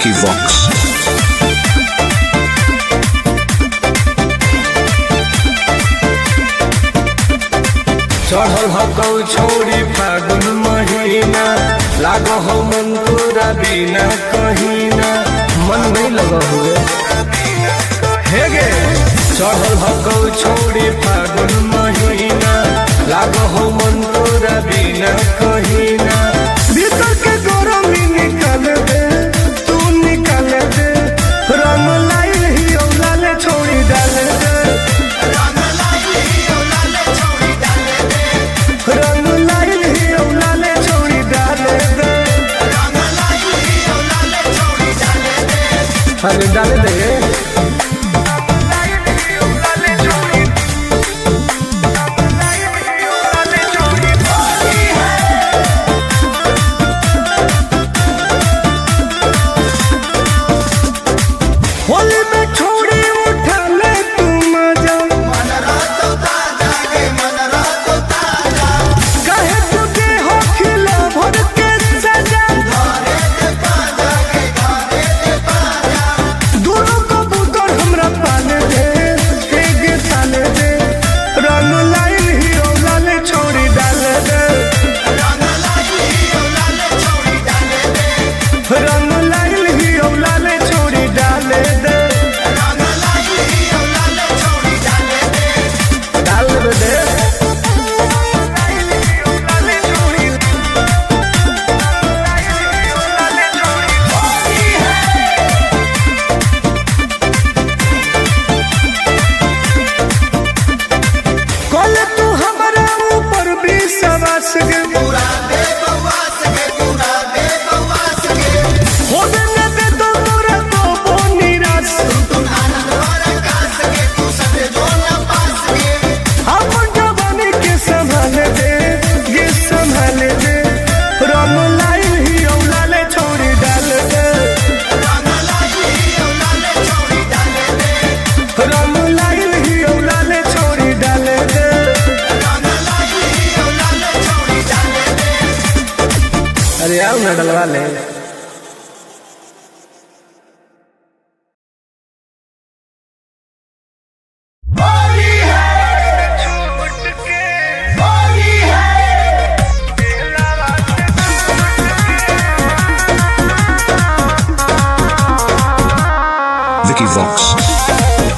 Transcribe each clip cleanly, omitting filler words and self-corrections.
Vicky Vox. चढ़ल हकौ छोड़ी फागुन महीना लागो हो मन तोरा बिना कहीना मन नहीं लगा हुए हे गे चढ़ल हकौ छोड़ी फागुन महीना लागो हो मन तोरा बिना कहीना भीतर के गरमी निकाल दे तू निकाल दे रंग लाइल ही औलाले छोड़ी डाल दे रंग लाइल ही औलाले छोड़ी डाले दे अरे डाले दे होली में छोड़ी उठा ले तू मजा कहे तुझे हो खिला भर के सजा दोनों कबूतर हमरा पाले दे एक साले दे रंग लाइल ही औलाले छोड़ी डाले दे रंग लाइल ही औलाले छोड़ी डाले दे डाल दे कल तू हमारा ऊपर भी सवास गे होबे न दे तो तोरा को निराश हम जवानी के संभाल दे ये संभाल दे रंग लाइल ही औलाले छोड़ी डाल दे रंग लाइल ही औलाले छोड़ी डाल दे अरे आओ ना डलवा ले Vicky Vox.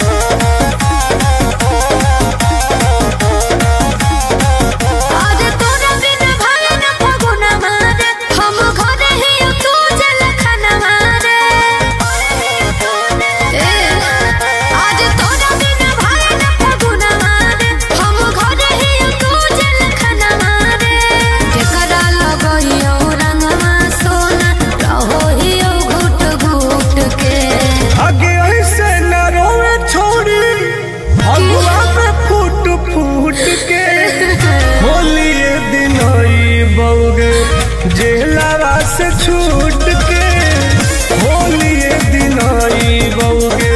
आज तोरा बिना भाई न फगुना मारे हम घरे ही तू जल खाना मारे आज तोरा बिना भाई न फगुना मारे हम घरे ही तू जल खाना मारे केकरा लगइयो रंगवा सोना रहो ही घुट घुट के आगे ऐसे न रोवे छोड़ी भगवा में फूट फूट के होली दिन आई बउगे जेलवा से छूट के होली दिन आई बउगे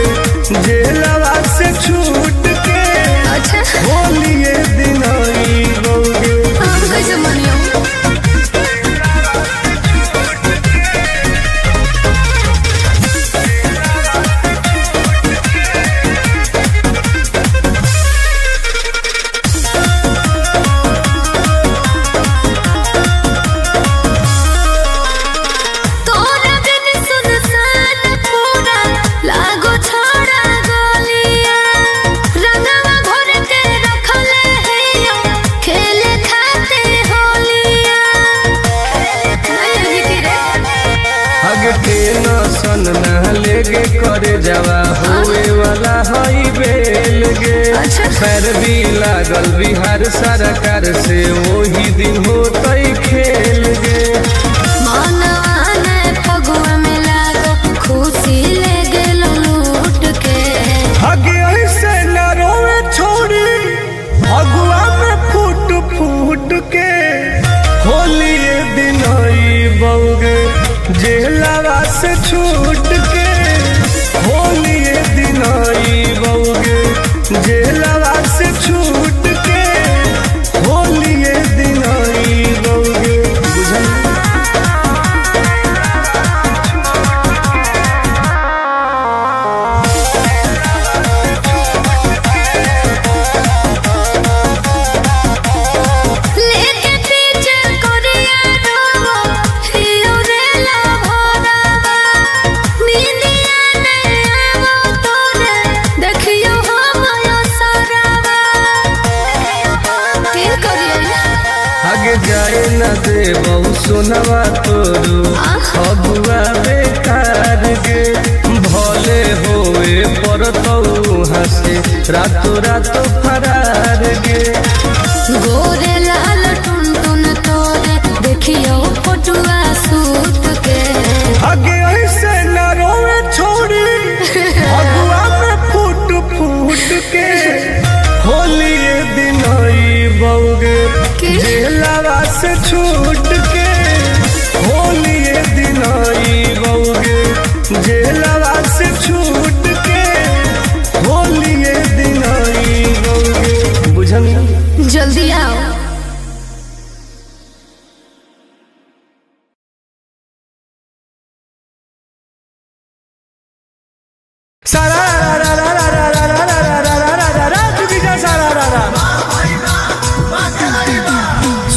जेलवा से छूट के अच्छा होली दिन आई बउगे हम कैसे मनियो तोरा बिन सुनसान पूरा लागो छोड़ा गोलिया रंगवा घोर के रखले हैयो खेले खाते होलिया नहीं की रे आगे टेंशन न लेगे करे जावा होए वाला हई बेल गे अच्छा। पैर भी लागल बिहार सरकार से वही दिन होतई खेल गे मनवा ने फगुआ में लागो खुशी ले गेलो लूट के आगे ऐसे न रोवे छोड़ी भगवा में फूट फूट के होली दिन आई बउगे जेलवा से छूट के होली दिन आई बउगे जेलवा से छूट के होली दिन आई बउगे बुझल सोनवा तोरू अबुआ बेकार गे भले होए पर हंसे रातो रातो फरार गे गोरे लाल टुन टुन तोरे देखियो फोटुआ सूत के आगे ऐसे न रोवे छोड़ी अगुआ में फूट फूट के होली दिन बउगे जेलवा से छूट के होली दिन बउगे जेलवा से छूट के होली दिन बउगे बुझल जल्दी आओ।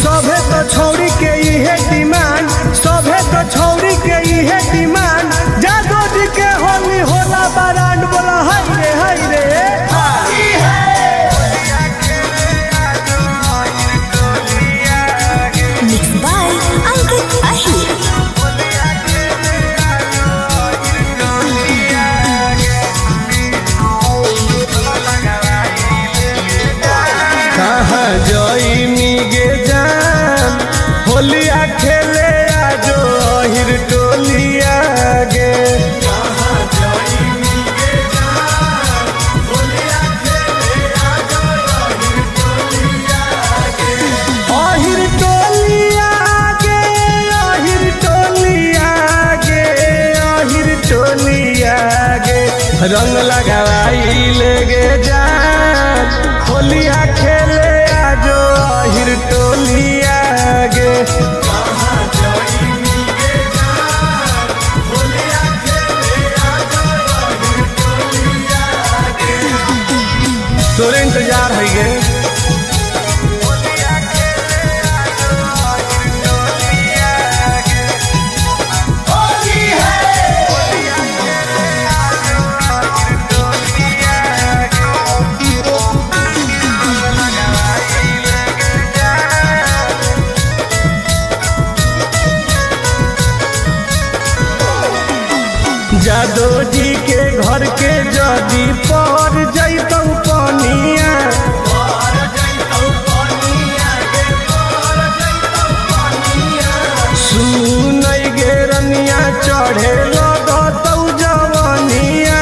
सभे तो छोड़ी के इहे डिमांड सभे तो छोड़ी के इहे डिमांड जादो जी के होली होला बरांड बोला हाय रे Mixed by Ankit Ahir. कहाँ जईनी गे जान होलिया खेले आजो अहिर टोलिया गे अहिर टोलिया गे अहिर टोलिया गे अहिर टोलिया गे रंग लगाई ले गे जान होलिया खेले आजो अहिर टोलिया गे तोरे इंतजार है गे जादो जी के घर के जदी पर जैतौ पनिया सुनई गे रनिया चढ़े लगतौ जवनिया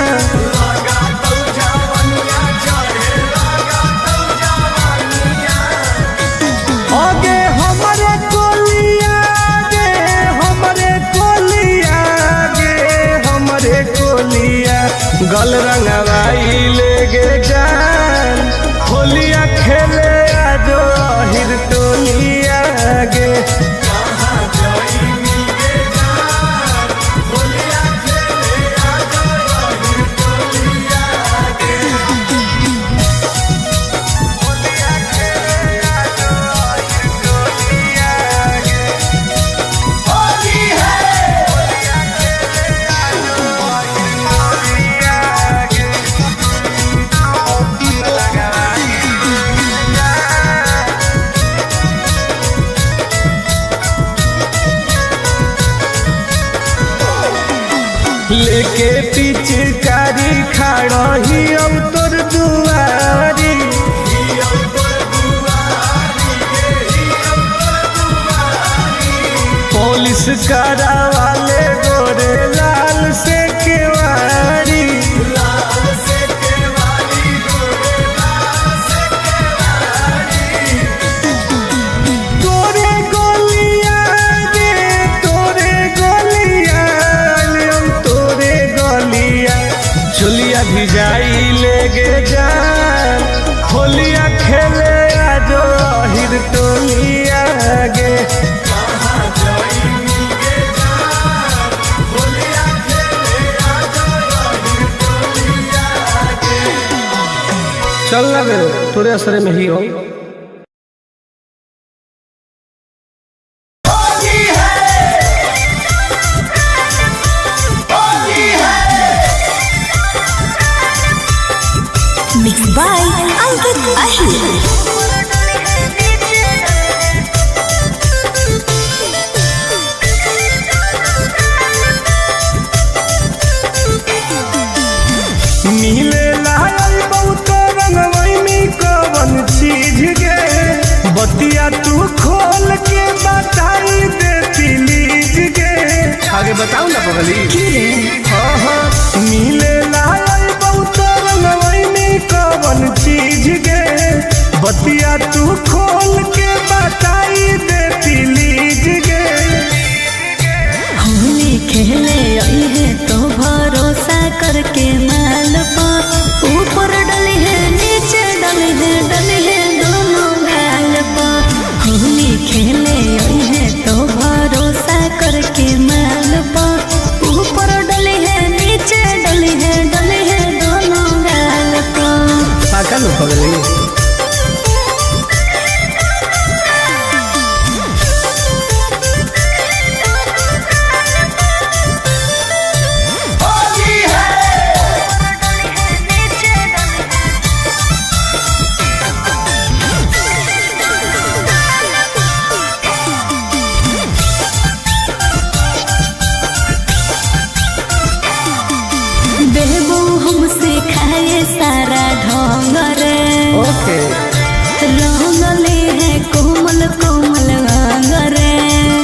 आगे हमरे कोलिया गे हमरे कोलिया गे हमरे कोलिया गल रंगवाई ले गे जान होलिया खेले आजो अहिर टोलिया गे लेके पिचकारी खड़ा ही अब तोर दुआरी पुलिस करा वाले गोरे लाल से केवारी तोरे गोलिया गे तोरे गोलिया तोरे गोलिया चुलिया भिजाई ले गे जान होलिया खेले आजो अहिर टोलिया गे चल ना गे तोरे असरे में ही हो Mixed by Ankit Ahir. बतिया तू खोल के बताई दे प्लीज गे। आगे बताओ ना पगली। हाँ मिले लाल बहुत रंगवई में कवन चीज गे। बतिया तू खोल के बताई दे प्लीज गे। होली खेले आई है तो भरोसा करके माल पर ऊपर डली है नीचे डली है दोनों गाल पर। होली खेले आई है तो भरोसा करके माल पर ऊपर डली है नीचे डली है दोनों गाल पर। पाका लो पगली। बेबू हमसे खाए सारा ढोंग रे। ओके रंगले है कोमल कोमल अंग रे।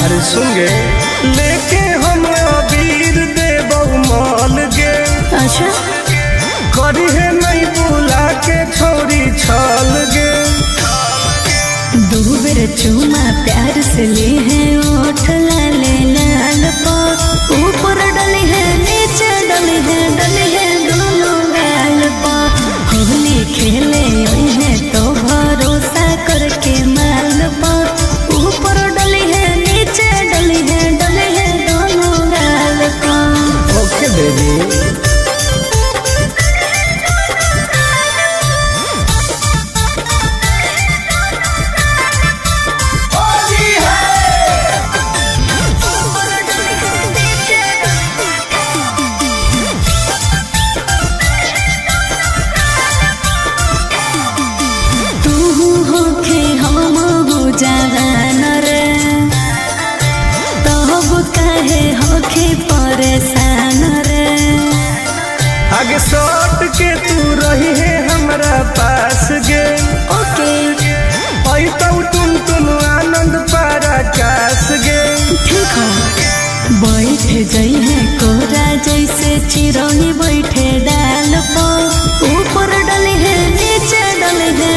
अरे सुन गे लेके हम अबीर देबौ मॉल गे। अच्छा करी है नहीं बुला के छोरी छल गे। दो बेर चूमा प्यार से ले है ओठ लाले लाल पर ऊपर डली है नीचे डली है दोनों गाल पर। होली खेले आई है तो भरोसा करके माल पर ऊपर डली है नीचे डली है दोनों गाल पर। ओके बेबी। जवान रे तब काहे होखे परेशान रे। आगे सट के तू रही है हमरा पास गे। ओके आई तो तुम आनंद पारा कास गे। ठीक है बैठ जाई है कोरा जैसे चिरौनी बैठे डाल पर ऊपर डली है नीचे डली है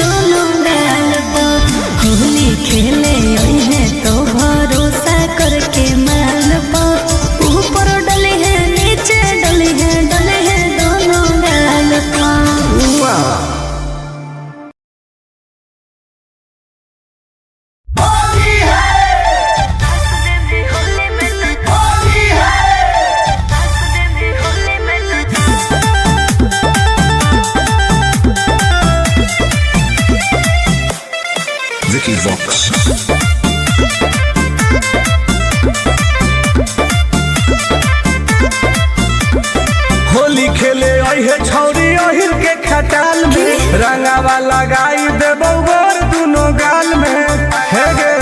दोनों गाल पर। होली खेले आई है तो भरोसा करके माल पर ऊपर डली है नीचे डली है दोनों गाल पर। वाह Vicky Vox. होली खेले आई है छौरी अहिर के खटाल में रंगावा लगाई देबौ गोर दुनो गाल में। हे गे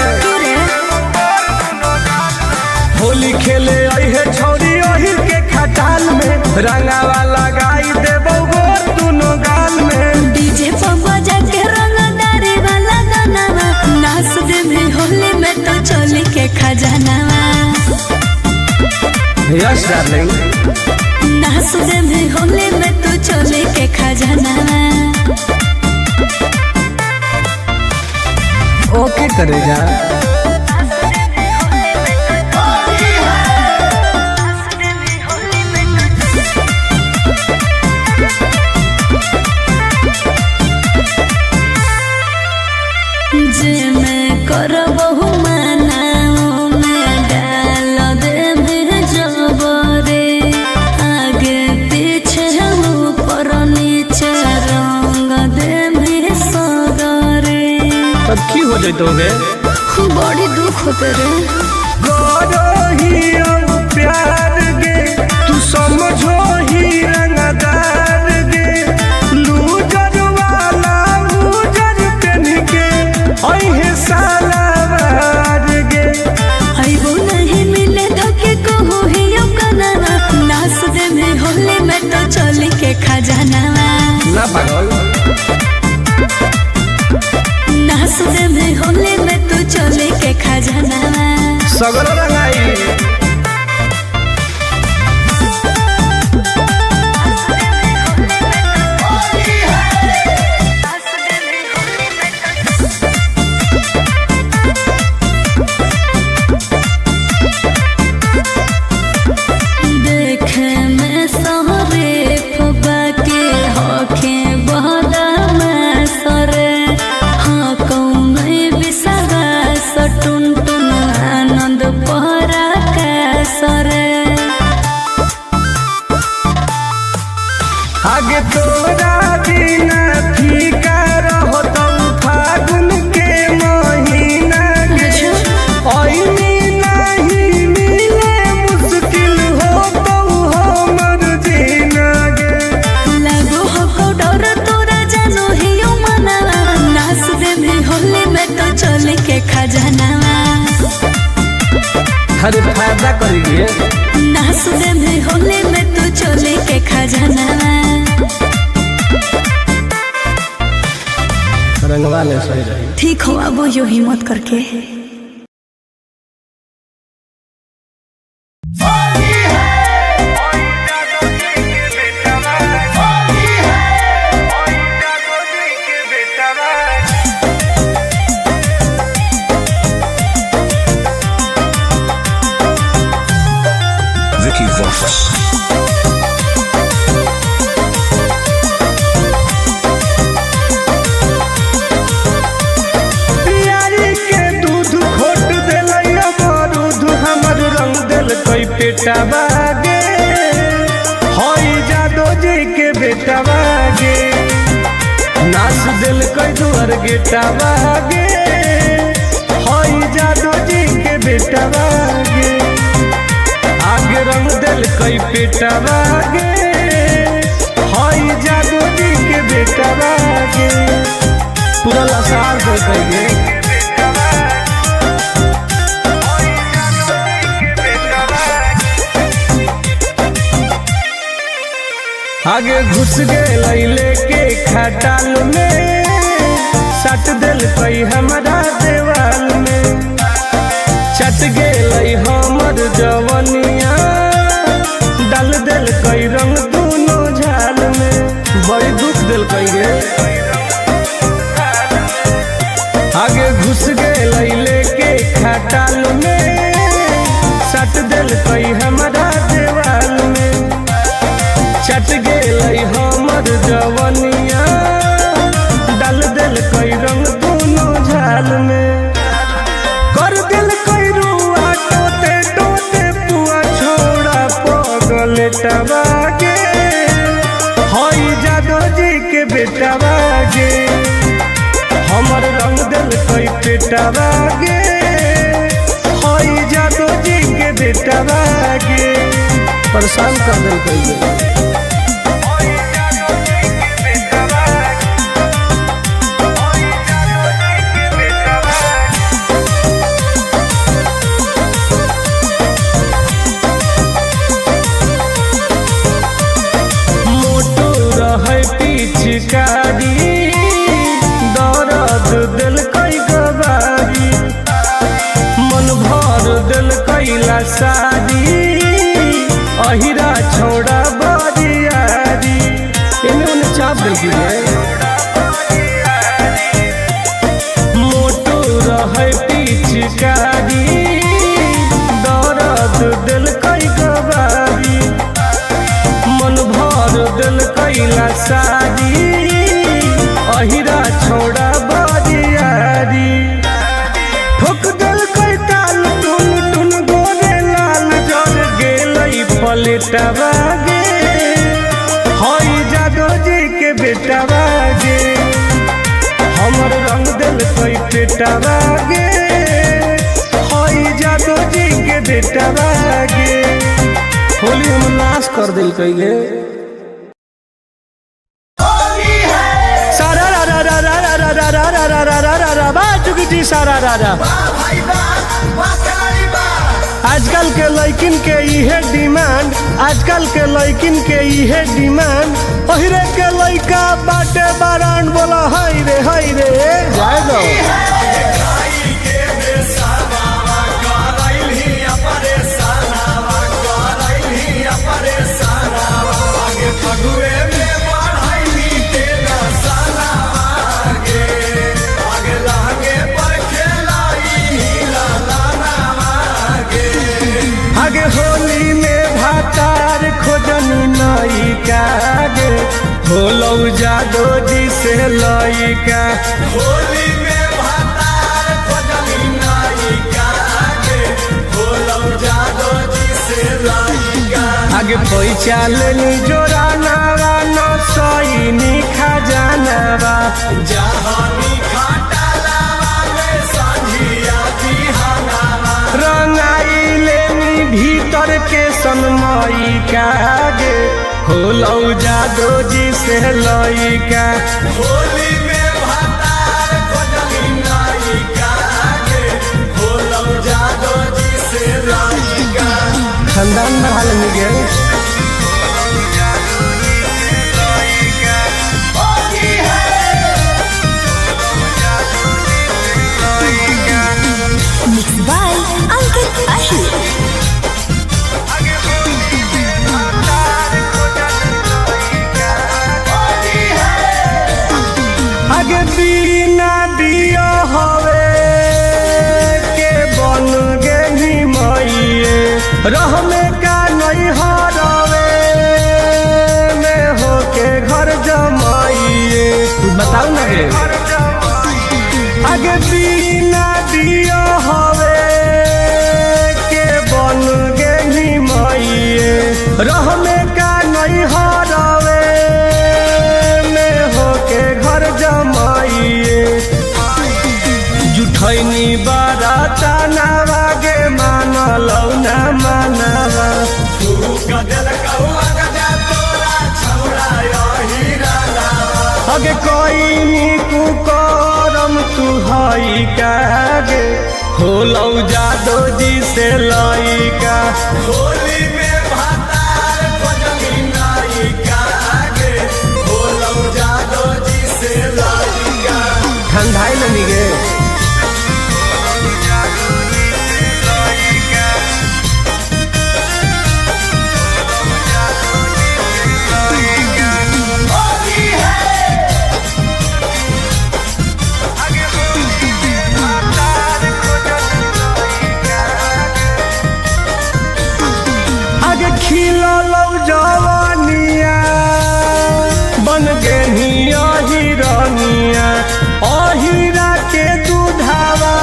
होली खेले आई है छौरी अहिर के खटाल में रंगावा लगाई देबौ गोर दुनो गाल में। डीजे पर बजा के रंगदारी वाला गाना नाच दे भी होली में तो चोली के खजानावा। यस डार्लिंग नाच दे भी होली में तो चोली के खजानावा। ओके करेगा। जे मैं करबहु मनाओ में डाल दे जबरे आगे पीछे ऊपर नीचे रंग दे सगरे। तब की हो जाए तो गे बड़ी दुख होते रे। प्यार गे तू समझो ही रंगदार गे। लूजर वाला लूजर पहन के आई है सालावार गे। आइबो नहीं मिले धोखे को हो ही कनावा नाच दे में होली में तो चोली के खजानावा। ना पागल नाच दे सगरो रंगाई। आगे तोरा बिना फीका रहो तो फागुन के महीना के ओइनी नहीं मिले मुश्किल हो तो हमर जीना गे। लगो हो डर तोरा जानो हियो मना नाच दे भी होली में तो चले के खजाना हर फायदा करिए नाच दे भी होली में तो चले के खजाना रंगवा ले सही रही। ठीक हो अब यो हिम्मत करके Vicky Vox. बेटा बागे होई जादो जी के बेटा बागे नाच दिल कोई दुआर गेटा बागे होई जादो जी के बेटा बागे आगे रंग दिल कोई बेटा बागे होई जादो जी के बेटा बागे पूरा लसार दे कहिए आगे घुस गए लेके खटाल में सट दिल कई हमारा देवाल में चट गए हमर जवनिया डाल दिल कई रंग दोनों झाल में बड़ी दुख दिल कई गे। आगे घुस गए लेके खटाल में सट दिल कई हमारा देवाल में चट गए हमर जवनिया डाल दिल कई रंग दोनों झाल में कर दिल कई रुआ टोते टोते पुआ छोड़ा पगल टबागे होई जादो जी के बेटा बागे हमर रंग दिल कई पेटा बागे होई जादो जी के बेटा बागे परेशान कर दिल कई पिचकारी दर्द दिल कई गवारी मन भर दिल कैला सारी अहिरा छोड़ा बरियारी इन्होंने चाप देखिए मोटो रहे पिचकारी दर्द दिल कई गवारी मन भर दिल कैला सारी अहिरा छोड़ा बरियारी ठोक दिल कई ताल टुन टुन गोरे लाल जर गेलई पलेटा बागे होई जादो जी के बेटा बागे हमर रंग दिल कई पेटा बागे होई जादो जी के बेटा बागे होली हम नाश कर दिल कई गे। सारा रा रा रा रा रा रा रा रा रा रा रा रा रा बा चुकी सारा रा रा आजकल के लड़किन के इहे डिमांड आजकल के लड़किन के इहे डिमांड ओहिरे के लड़का बाटे बारान बोला हाय रे जाए दो लइका गे होलौ जादो जी से लइका होली में भातार खोजली नायिका गे होलौ जादो जी से लइका आगे पैसा लेनी जोरा नावा न सईनी खजानावा जहानी खाटालावा में संझिया बिहानावा रंगाई लेनी भीतर के सनमई का गे होलौ जादो जी से लइका होली में भातार खोजली नायिका गे होलौ जादो जी से लइका खानदान में हाल में गे Mixed by Ankit Ahir. आगे बिना बिया हवे के बन गेली मइए रह में का नहीं हरवे में होके घर जमाइए बताओ ना गे आगे बिना बिया हवे के बन गेली मइए रह में का नहीं हरवे में होके घर जमाइए जुठैनी बाराता नावा गे मानलौ ना मानवा अगे कोई नीकू करम तू हई का गे होलौ जादो जी से लइका होली में भातार खोजली नायिका गे होलौ जादो जी से लइका ठंडाई लनी गे आगे खिलौ जवानिया बन गेनिया हिरनिया अहिरा के दूधावा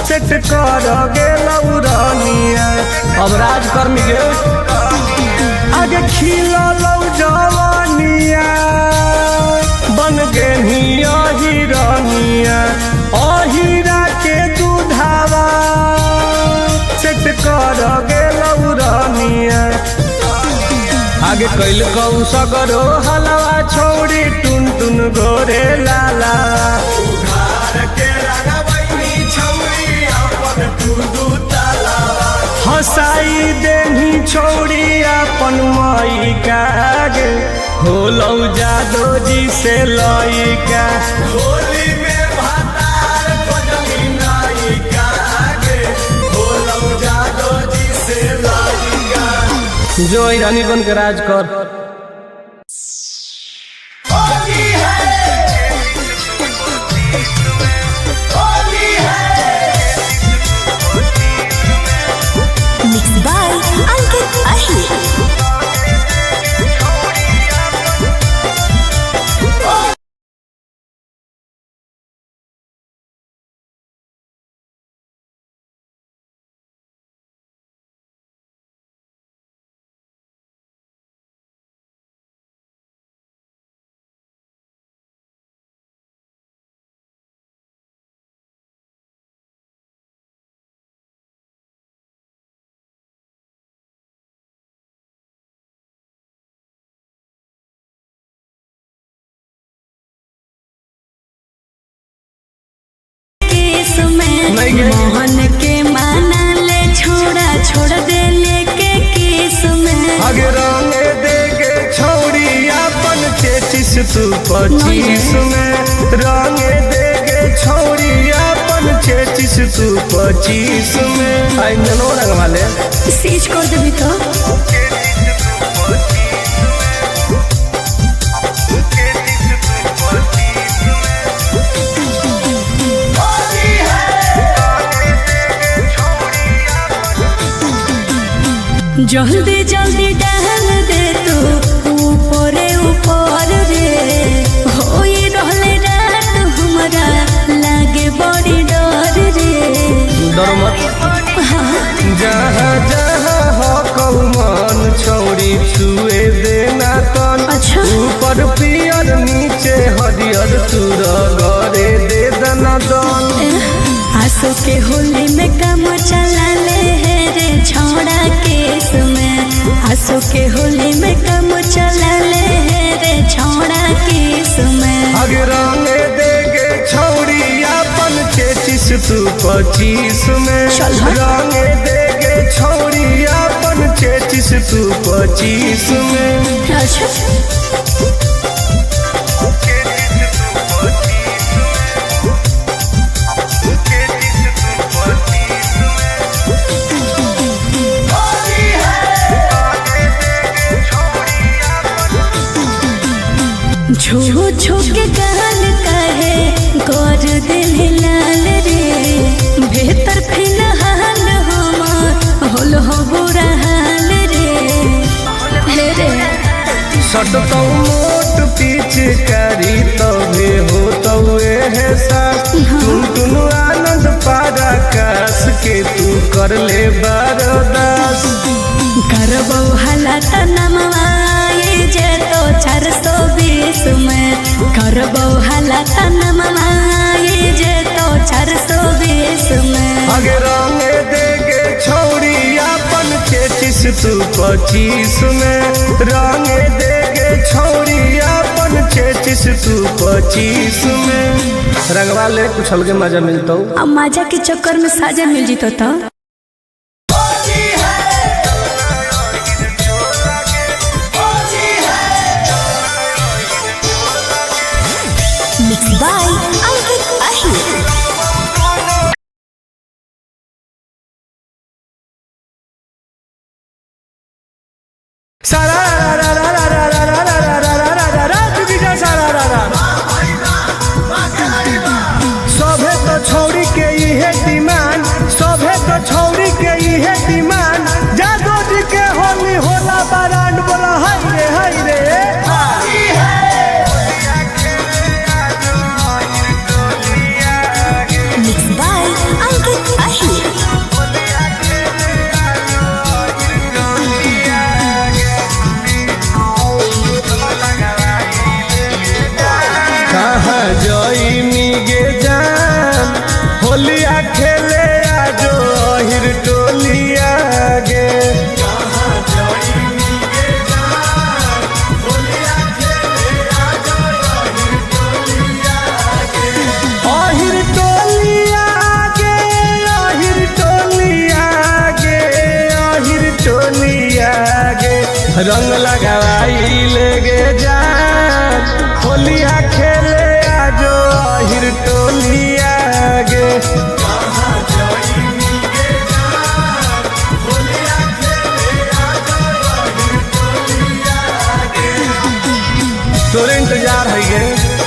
सेट कर गेलौ रनिया अब राजकर्मी गे आगे खिलौ जवानिया बन गेनिया हिरनिया अहिरा के दूधावा सेट कर गेलौ रनिया आगे कैल कौ सगरो हलवा छोड़ी टुन टुन गोरे लाला हसाई देनी छोड़ी अपन मई का गे होलौ जादो जी से लइका होली में भातार खोजली नायिका गे होलौ जादो जी से लइका जो रानी बन के राज कर Mixed by Ankit Ahir. Mohan के माना ले छोड़ा छोड़ दे लेके केस में आगे रंग देगे छोड़ी अपन 33 तू 25 में रंग देगे छोड़ी अपन 33 तू 25 में आई ननो रंग वाले सीज कर देबी तो जल्दी जल्दी डाल दे तू ऊपर पियर नीचे हरियर तूर गरे दे दनादन। आंसू के होली में काम चला ले रे छौड़ा केस में। आंसू के होली में काम चला ले रे छौड़ा केस में। अगे रंगे देगे छौड़ी अपन 33 तू 25 में। रंगे देगे छौड़ी अपन 33 तू 25 में। छू छू के गाल कहे गोर दिल लाल रे। बेहतर फिलहाल हम होल हो बुरा हाल रे रे। सटतौ मोट पिचकारी तबे हो तवे है सास। टुन आनंद पारा कास के तू कर ले बरदास। करबो हालात नमवाए जे तो 420 में। करबो हालात नमवाए जे तो 420 में। अगे रंगे देगे छौड़ी अपन 33 तू 25 में। रंगे देगे छौड़ी अपन 33 तू 25 में। रंगवा ले कुछ अलगे मजा मिलता। अब मजा के चक्कर में साजा मिल जीतो तो। Mixed by Ankit Ahir. सभे तो छौड़ी के इहे डिमांड। सभे तो छौड़ी के इहे डिमांड। जादू जी के होली होला बरांड। बोला हाय रे Mixed by Ankit Ahir. कहाँ जई मिगे जान होलिया खेले आजो अहिर टोलिया गे। अहिर टोलिया गे अहिर टोलिया गे अहिर टोलिया गे। रंग लगाई लेगे जान होलिया खेले आजो अहिर टोलिया गे। तोरे इंतजार है गे।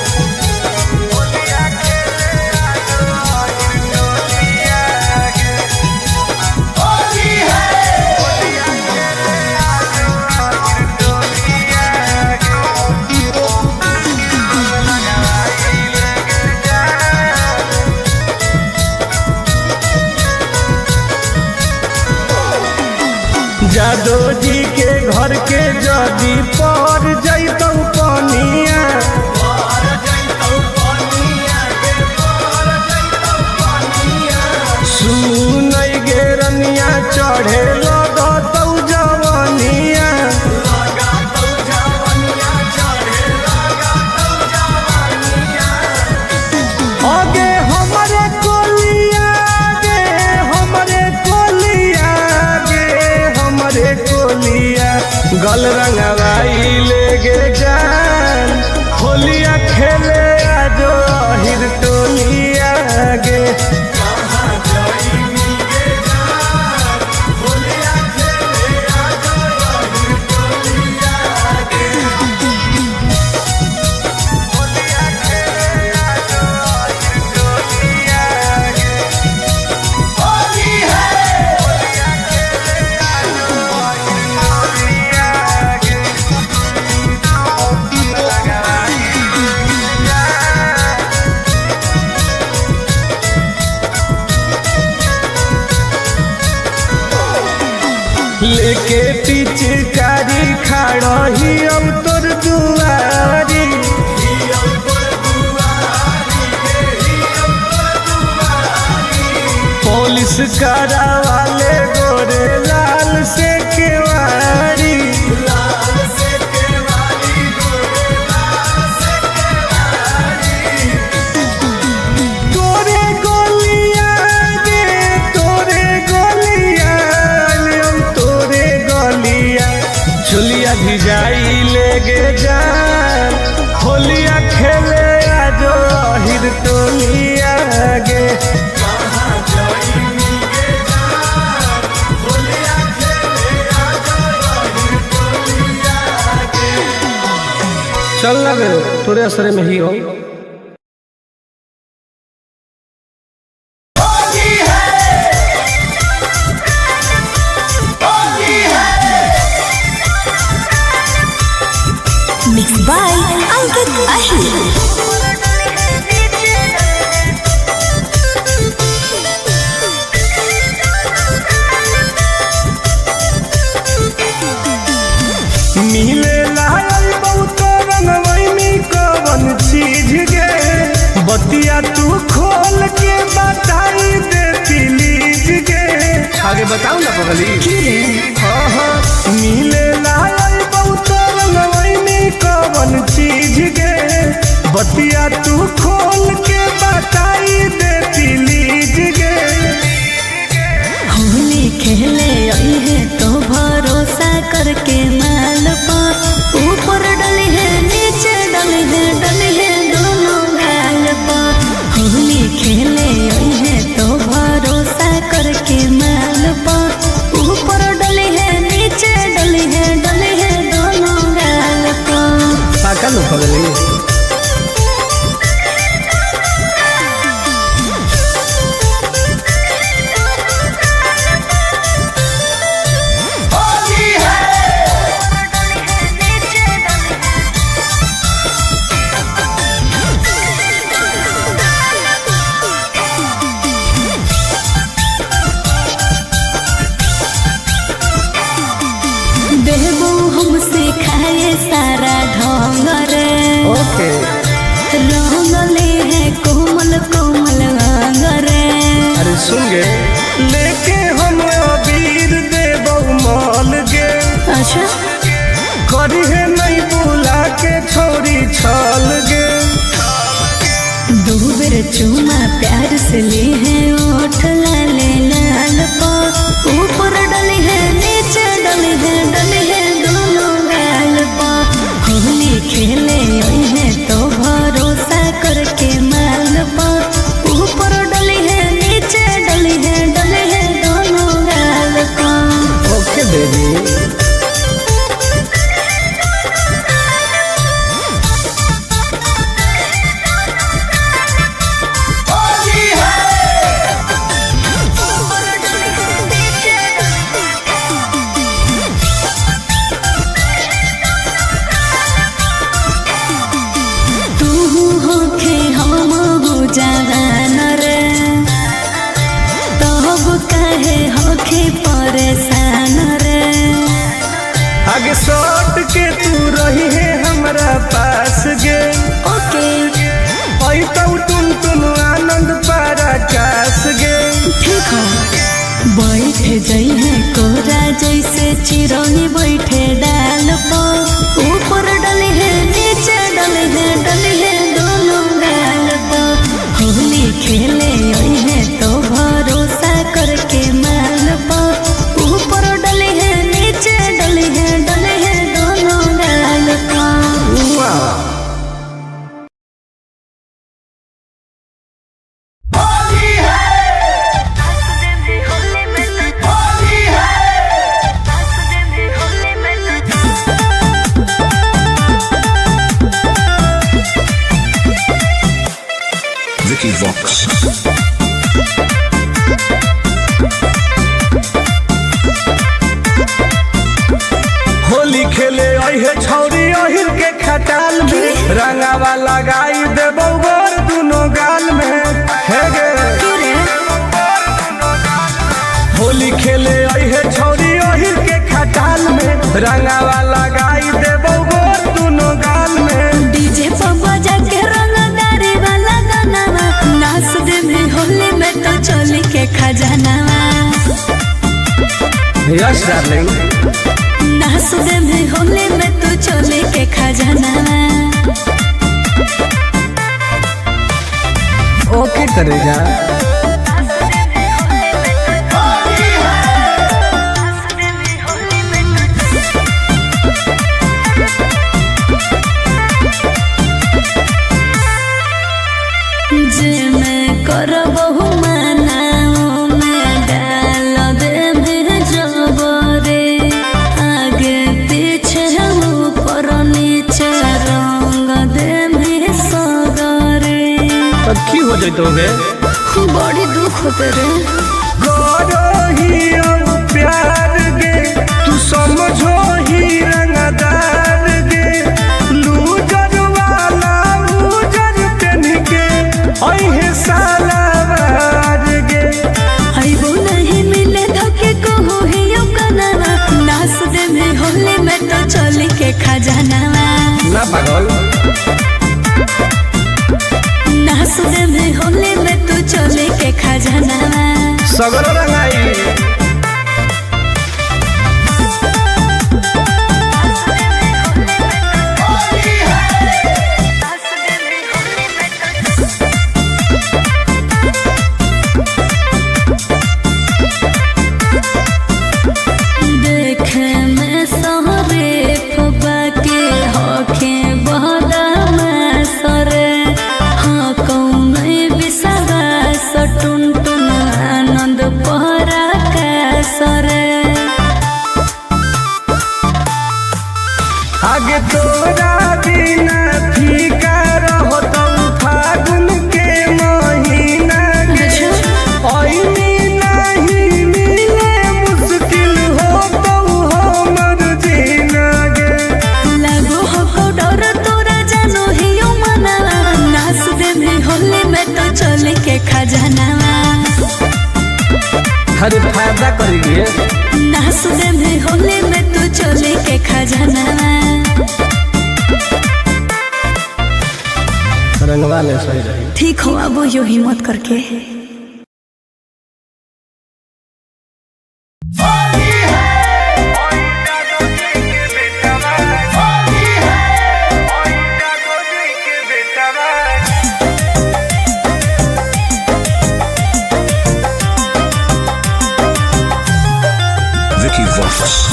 जादो जी के घर के जदी पर जैतौ पनिया। सुनई गे रनिया चढ़े लगतौ जवनिया। अगे हमरे कोलिया गे हमरे कोलिया गे हमरे कोलिया। गल रंगवाई लेगे जान होलिया खेले आजो अहिर टोलिया गे। लेके पिचकारी खड़ही अब तोर दुआर। करा वाले गोरे लाल से केवारी तोरे गोलिया गे तोरे गोलिया हम तोरे गोलिया झुलिया भी जाई ले गे जान होलिया खेले आजो हिर टोलिया गे चल लगे तोरे असरे में ही हो। Mixed by Ankit Ahir. मिले लायल बहुत रंगवैनी कवन चीज गे बतिया तू खोल के बताई देती लीज गे आगे बताओ ना पगली मिले लायल बहुत रंगवैनी कवन चीज गे बतिया तू खोल के बताई देती लीज गे होली खेले आई है तो भरोसा करके माल पर ऊपर डली है नीचे डली है दोनों गाल पर होली खेले आई है तो भरोसा करके माल पर ऊपर डली है नीचे डली है दोनों गाल पर पाका लो पगली देबू हमसे खाए सारा ढंग रे ओके रंगले है कोमल कोमल अंग रे अरे सुन गे लेके हम अबीर देबौ माल गे अच्छा करी है नहीं बुला के छोरी छल गे दो बेर चूमा प्यार से ली है ओठ लाले लाल पर ऊपर डली है नीचे डली है दोनों गाल पर होली खेले आई है तो भरोसा करके माल पर ऊपर डली है नीचे डली है दोनों गाल पर ओके बेबी जवान रे तब कहे होके परेशान रे आगे सट के तू रही है हमरा पास गे ओके आई तो टुन आनंद पराकाश गे ठीक हो बैठे जई है कोरा जैसे चिरौनी बैठे डाल पर ऊपर डली है नीचे डली है दोनों गाल पर होली खेले आई है तो भरोसा करके माल पर ऊपर डली है नीचे डली है दोनों गाल पर वाह Vicky Vox. होली खेले आई है छौरी अहिर के खटाल में रंगावा लगाई देबौ गोर दोनों गाल में हे गे होली खेले आई है छौरी अहिर के खटाल में रंगावा लगाई देबौ गोर दोनों गाल में डीजे पर बजा के रंगदारी वाला गाना नाच दे में होली में तो चोली के खजाना यस डार्लिंग। नासुदे में होले में तू चोली के खजाना ओके करे जा। जे मैं करबहु मनाओ में डाल दे मेरे जबरे आगे पीछे ऊपर नीचे रंग दे मेरे सगरे। अब की हो जाए बड़ी दुख होते रे प्यार गे तू समझो ही रंगदार गे लूजर वाला लूजर पेन के ओहे सालावार गे आइबो नहीं मिले धोखे को हो ही यो कनाना नास दे में होले में तो चली के खजाना ना पागल नास दे में होले में तू चली के खजाना सगर रंगाई। देखे में सहरे फबा के होखे बहदा में सरे हाँ कौन बिसावा सटुन टुन आनंद पहरा कैसरे। आगे तोरा बिना फीका रहो तुम फागुन के महीना के ओइनी नहीं मिले मुश्किल हो तो हमर जीना गे लागो हो डर तोरा जानो ही यो मना नास दे में होले में तो चले के खजाना हर फायदा करिए नास दे में होले में तो चले के खजाना रंगवा ले सही रही। ठीक हो अब यो हिम्मत करके Vicky Vox.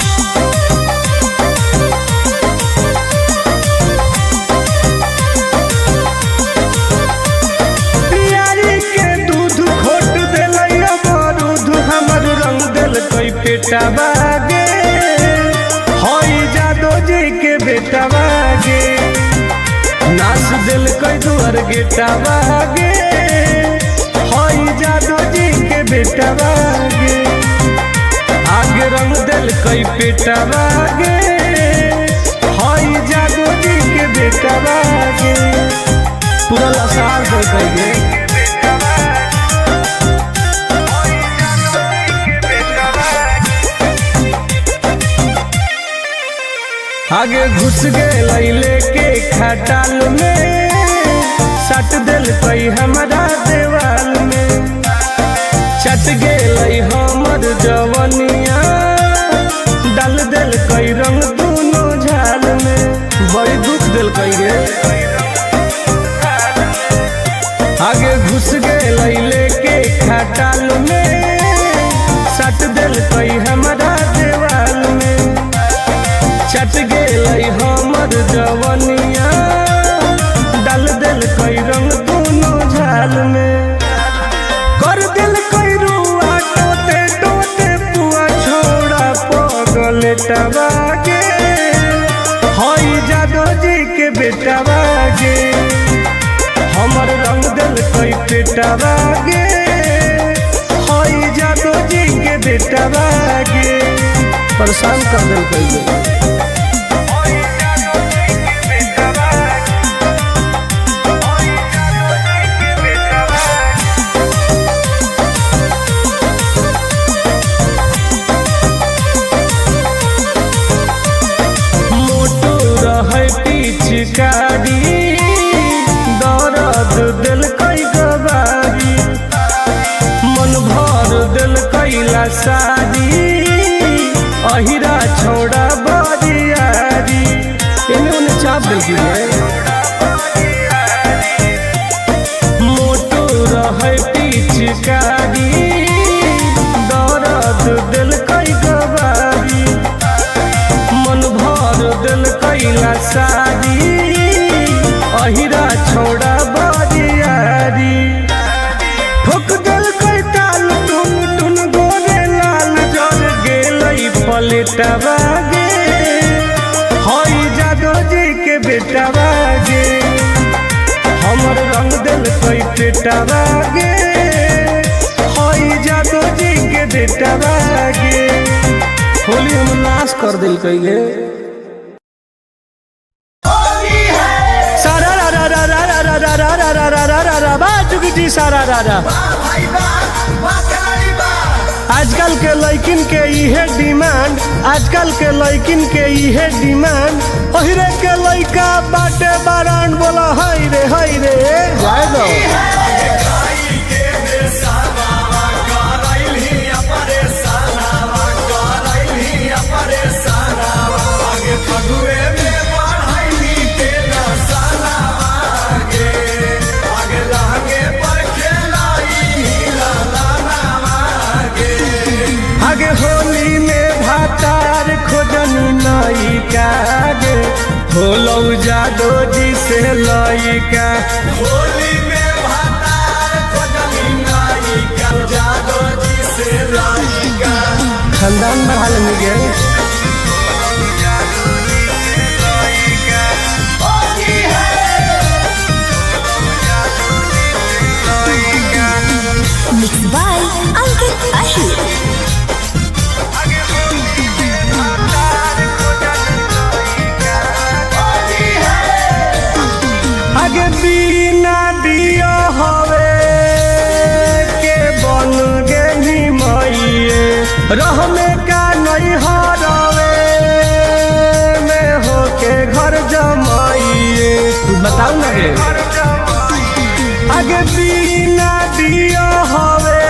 बेटा बागे होई जादो जी के बेटा बागे नाच दिल कोई दुआर गेटा बागे होई जादो जी के बेटा बागे आगे रंग दिल कोई बेटा बागे होई जादो जी के बेटा बागे पूरा लसार दे गए आगे घुस गए लेके खटाल में सट दिल कई हमारा देवाल में चट गए हमर जवनिया डाल दिल कई रंग दोनों झाल में बड़ी दुख दिल कई गे आगे घुस गए लेके खटाल में सट दिल कई हमारा देवाल में चट गए हमर जवनिया डाल दिल कई रंग दोनों झाल में कर दिल कई रुआ टोते टोते पुआ छोड़ा पगल टबागे होई जादो जी के बेटा बागे हमर रंग दिल कई पेटा बागे होई जादो जी के बेटा बागे परेशान कर दिल कई पिचकारी दर्द दिल कई गवारी मन भर दिल कैला सारी चाप देखी मोटो रहे पिचकारी दर्द दिल कई गवारी मन भर दिल कैला सारी अहिरा छोड़ा बरियारी ठोक दिल कई ताल टुन टुन गोरे लाल जर गेलई पलटवा गे हई जादो जी के बेटवा गे हमर रंग दिल कई पेटवा गे हई जादो जी के बेटवा गे होली हम नाश कर दिल कई गे सारा रा रा रा रा रा रा रा रा रा रा रा रा रा बा चुकी जी सारा रा रा आजकल के लड़किन के इहे डिमांड आजकल के लड़किन के इहे डिमांड ओहिरे के लड़का बाटे बारान बोला हाय रे जाए दो आगे होली में भातार खोजनी नई कागे होलो जादो जी से लइका होली में भातार खोजनी नई का जादो जी से लइका खानदान बहाल में गए Mixed by Ankit Ahir. आगे बिना दिया हवे के बन गेली मइए रह में का नहीं हरवे में होके घर जमाइए बताओ ना रे आगे बिना दिया हवे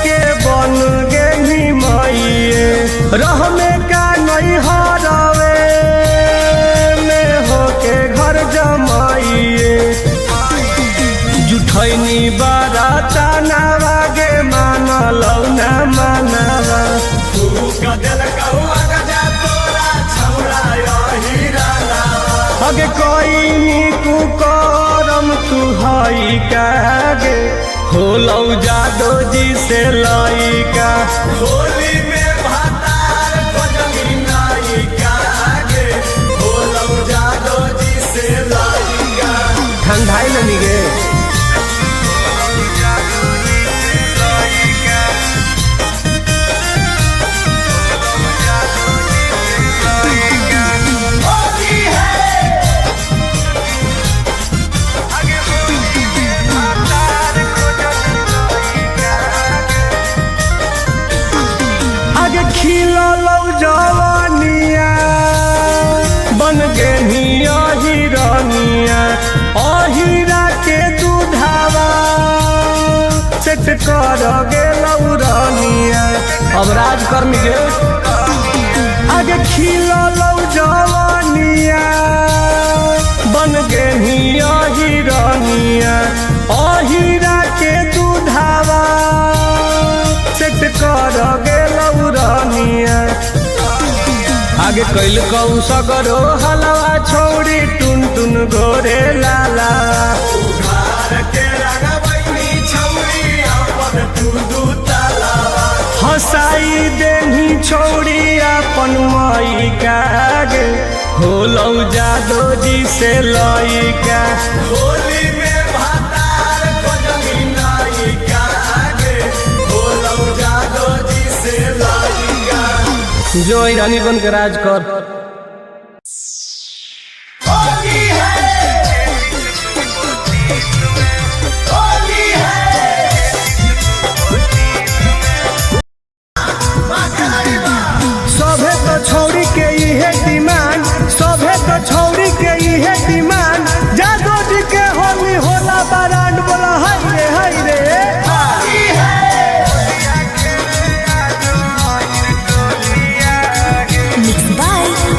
के बन गेली मइए रह में का नहीं हरवे में होके घर जमाइए जुठैनी बाराता नावागे मानलौ ना मानवा अगे कोई कुकरम तू हई कागे होलौ जादो जी से लइका होली में भातार खोजनी नई कागे होलौ जादो जी से लइका ठंडाई लनी गे खिलौ जवानिया बन गेनिया हिरनिया अहिरा के दूधावा सेट कर गेलौ रनिया अब राज कर गे आगे खिलौ जवानिया बन गेनिया हिरनिया अहिरा के दूधावा सेट कर गेलौ रनिया आगे कैल कौ सगरो हलवा छोड़ी टुन टुन गोरे लाला हसाई देही छोड़ी अपन मई कागे होलौ जादो जी से लइका होली में भातार खोजनी नई कागे होलौ जादो जी से लइका जो रानी बन के राज कर सभे तो छौरी के इहे डिमांड सभे तो छौरी के इहे डिमांड जादो जी के होली होला बारांड बोला हाय रे Mixed by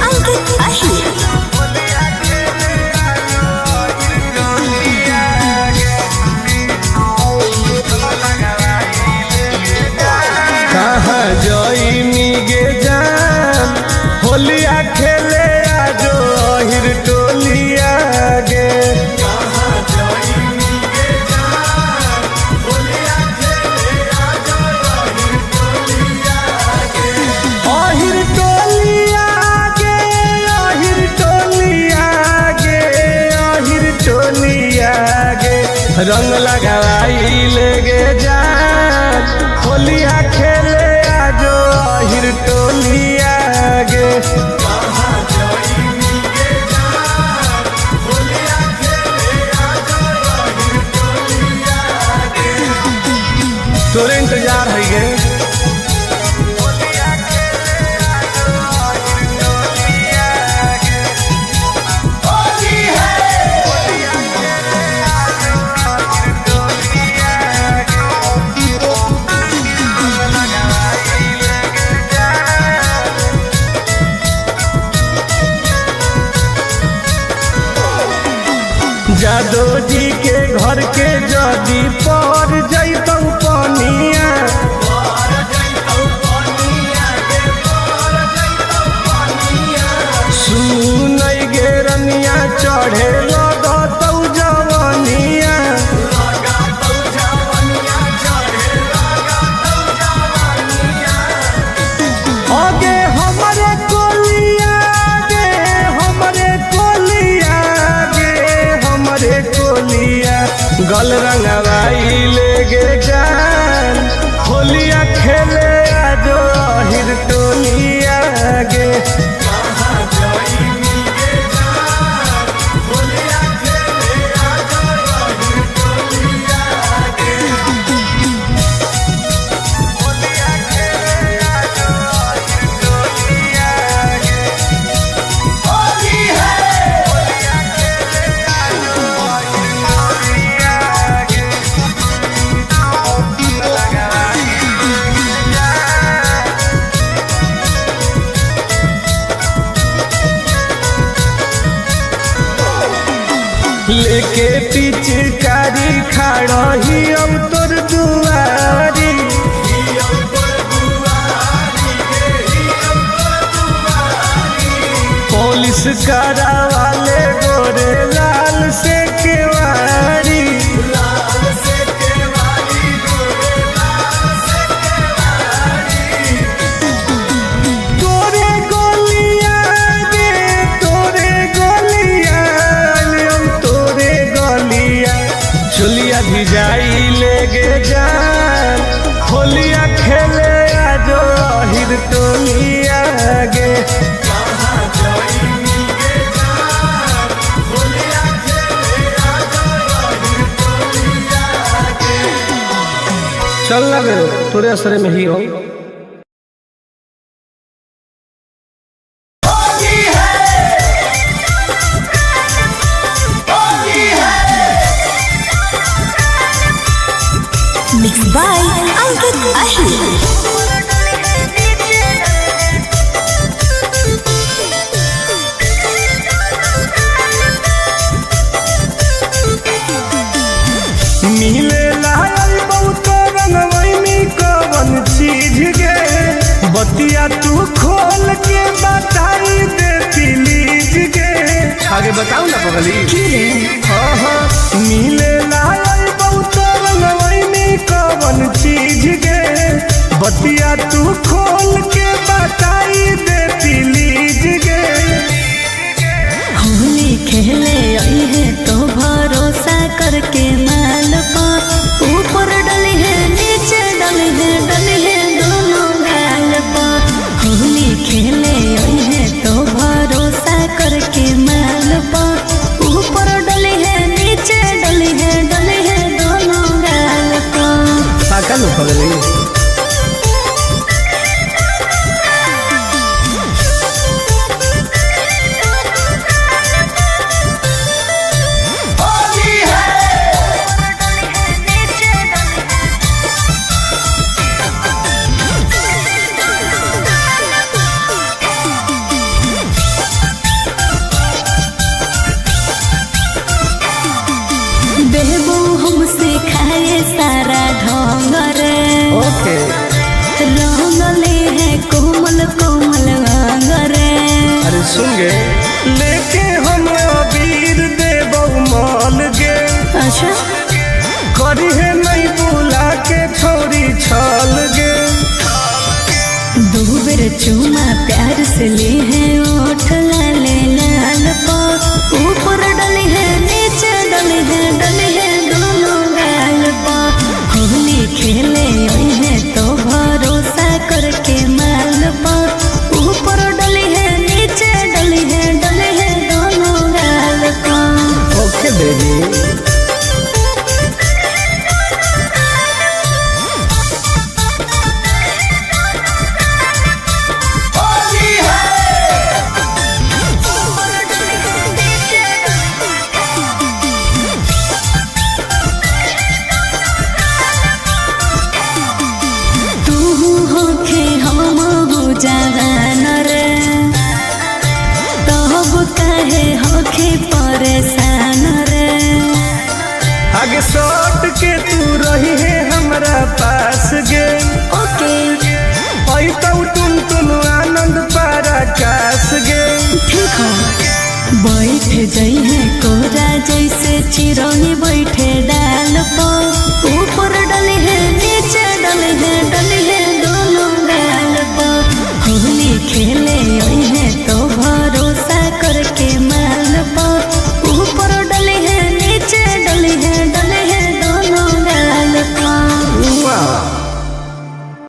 रंग लगाई लेगे जान होलिया खेले आजो हिर टोलिया गे। तोरे इंतजार है गे। जादो जी के घर के जदी पर जैतौ पनिया सुनई गे रनिया चढ़े लगतौ जवनिया। आगे हमरे कोलिया गे हमरे कोलिया गे हमरे कोलिया गल रंगवाई लेगे जान होलिया खेले आजो हिर टोलिया गे। लेके पिचकारी खड़ा ही अब तोर दुआरी पुलिस करा वाले गोरे लाल से केवारी। तोरे गोलिया गे तोरे गोलिया तोरे गोलिया चुलिया भी जाई लेगे जान होलिया खेले आजो हिर टोलिया गे। चल लगे तोरे असरे में ही हो। Mixed by Ankit Ahir. मिले लायल बहुत रंगवैनी कवन चीज गे बतिया तू खोल के बताई दे प्लीज गे। आगे बताऊ ना पगली। हाँ हाँ मिले लायल बहुत रंगवैनी कवन चीज गे बतिया तू खोल के बताई दे प्लीज गे। होली खेले आई है तो भरोसा करके माल पा ऊपर डली है नीचे डली है दोनों गाल पा। होली खेले आई है तो भरोसा करके माल पा ऊपर डली है नीचे डली है दोनों गाल पा। पाका लो पगली। बेबू हमसे खाए सारा ढोंग रे रंगले है कोमल कोमल रंग रे। अरे सुन गे लेके हम अबीर देबौ माल गे। अच्छा करी है नहीं बुला के छोरी छल गे। दो बेर चूमा प्यार से ले है ओठ लाले लाल पा ऊपर डली है नीचे डली है दोनों हमारा पास गे। ओके तो तुम आनंद पारा कास गे। ठीक है बैठ जाई है कोरा जैसे चिरौनी बैठे